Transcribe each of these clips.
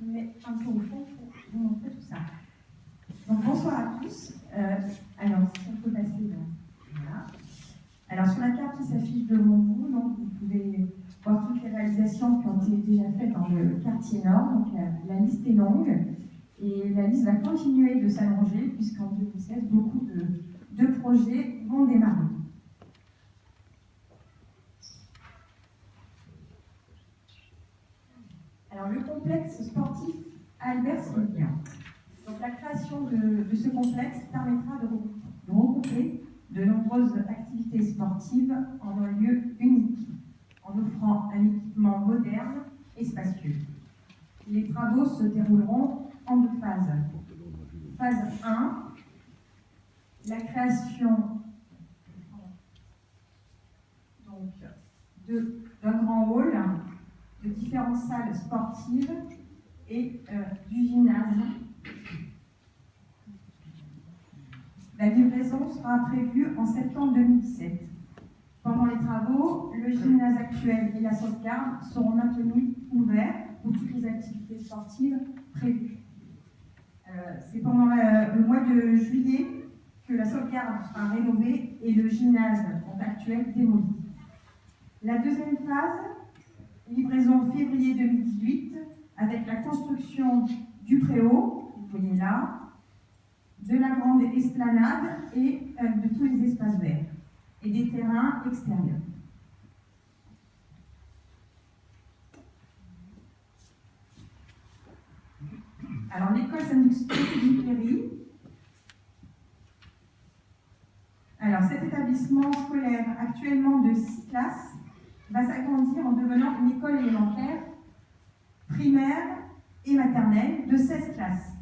me mets un peu au fond pour vous montrer tout ça. Donc bonsoir à tous. Alors, si on peut passer là. Voilà. Alors sur la carte qui s'affiche devant vous, donc, vous pouvez voir toutes les réalisations qui ont été déjà faites dans le quartier nord. Donc la liste est longue et la liste va continuer de s'allonger puisqu'en 2016, beaucoup de projets vont démarrer. Alors le complexe sportif Albert Sylvien. Donc la création de ce complexe permettra de regrouper de nombreuses activités sportives en un lieu unique, en offrant un équipement moderne et spacieux. Les travaux se dérouleront en deux phases. Phase 1, la création d'un grand hall, de différentes salles sportives et du gymnase. La livraison sera prévue en septembre 2017. Pendant les travaux, le gymnase actuel et la sauvegarde seront maintenus ouverts pour toutes les activités sportives prévues. C'est pendant le mois de juillet que la sauvegarde sera rénovée et le gymnase actuel démoli. La deuxième phase, livraison février 2018, avec la construction du préau, vous voyez là, de la grande esplanade et de tous les espaces verts et des terrains extérieurs. Alors l'école Saint-Exupéry, alors cet établissement scolaire actuellement de 6 classes va s'agrandir en devenant une école élémentaire, primaire et maternelle de 16 classes.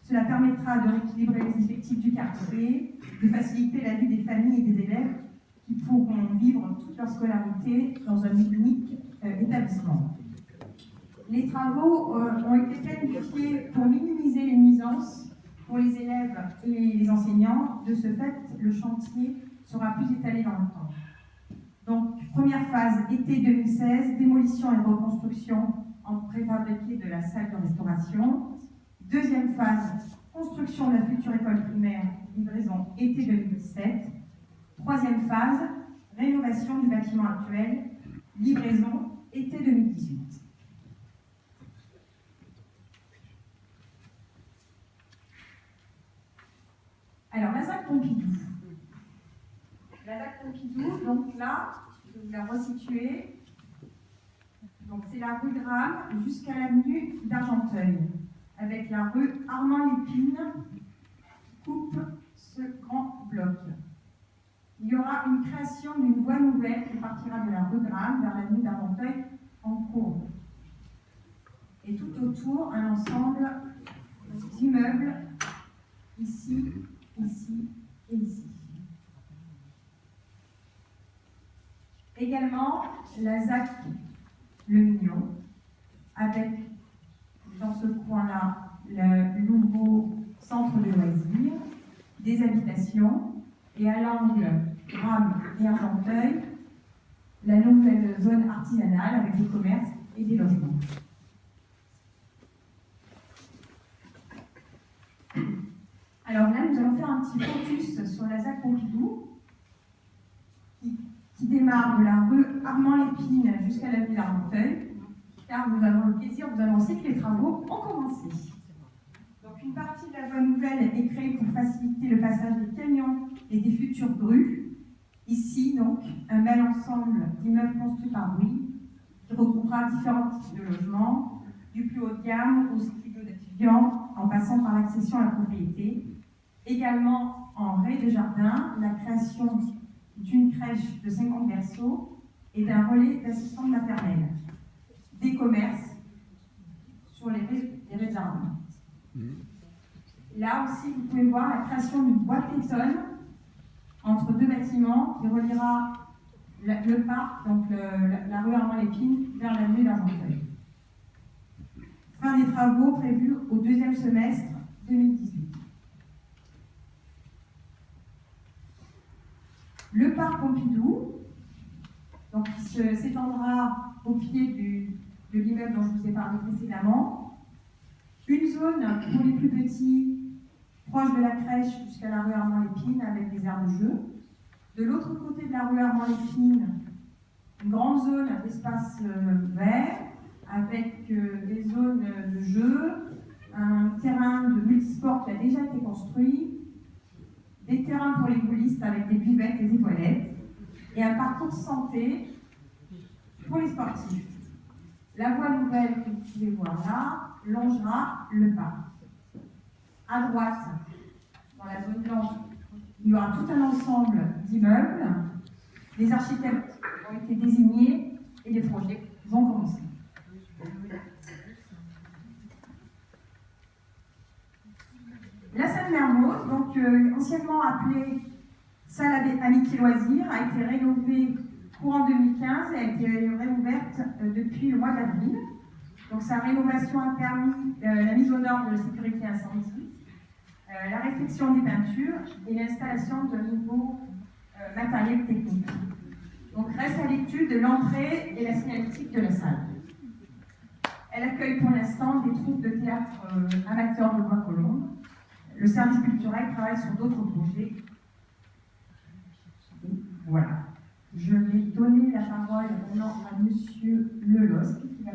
Cela permettra de rééquilibrer les effectifs du quartier, de faciliter la vie des familles et des élèves qui pourront vivre toute leur scolarité dans un unique établissement. Les travaux ont été planifiés pour minimiser les nuisances pour les élèves et les enseignants. De ce fait, le chantier sera plus étalé dans le temps. Donc, première phase, été 2016, démolition et reconstruction en préfabriqué de la salle de restauration. Deuxième phase, construction de la future école primaire, livraison été 2017. Troisième phase, rénovation du bâtiment actuel, livraison été 2018. Alors, la ZAC Pompidou. La ZAC Pompidou, donc là, je vais vous la resituer. Donc, c'est la rue Gramme jusqu'à l'avenue d'Argenteuil, avec la rue Armand-Lépine qui coupe ce grand bloc. Il y aura une création d'une voie nouvelle qui partira de la rue Gramme vers l'avenue d'Argenteuil en courbe. Et tout autour, un ensemble d'immeubles, ici, ici et ici. Également, la ZAC Le Mignon, avec dans ce coin-là le nouveau centre de loisirs, des habitations, et à l'angle Gramme et Argenteuil, la nouvelle zone artisanale avec des commerces et des logements. Alors là, nous allons faire un petit focus sur la ZAC Pompidou, qui démarre de la rue Armand-Lépine jusqu'à l'avenue d'Argenteuil, car nous avons le plaisir de vous annoncer que les travaux ont commencé. Donc une partie de la voie nouvelle est créée pour faciliter le passage des camions et des futures grues. Ici, donc, un bel ensemble d'immeubles construits par Bouygues, qui regroupera différents types de logements, du plus haut de gamme au studio d'étudiants, en passant par l'accession à la propriété. Également, en rez de jardin, la création d'une crèche de 50 berceaux et d'un relais d'assistante maternelle. Des commerces sur les raies de jardin. Là aussi, vous pouvez voir la création d'une voie piétonne entre deux bâtiments qui reliera le parc, donc la rue Armand-Lépine, vers l'avenue d'Argenteuil. Fin des travaux prévus au deuxième semestre 2018. Le parc Pompidou, donc, s'étendra au pied de l'immeuble dont je vous ai parlé précédemment, zones pour les plus petits, proches de la crèche jusqu'à la rue Armand-Lépine, avec des aires de jeu. De l'autre côté de la rue Armand-Lépine, une grande zone d'espace vert, avec des zones de jeu, un terrain de multisport qui a déjà été construit, des terrains pour les boulistes avec des buvettes et des toilettes, et un parcours santé pour les sportifs. La voie nouvelle que vous pouvez voir là longera le parc. À droite, dans la zone blanche, il y aura tout un ensemble d'immeubles. Les architectes ont été désignés et les projets vont commencer. La salle Mermoz, donc anciennement appelée salle Amitié Loisirs, a été rénovée courant 2015 et a été réouverte depuis le mois d'avril. Donc sa rénovation a permis la mise aux normes de sécurité incendie, la réfection des peintures et l'installation de nouveaux matériels techniques. Donc reste à l'étude de l'entrée et la signalétique de la salle. Elle accueille pour l'instant des troupes de théâtre amateurs de Bois-Colombes. Le service culturel travaille sur d'autres projets. Et voilà. Je vais donner la parole maintenant à Monsieur Lelos, qui va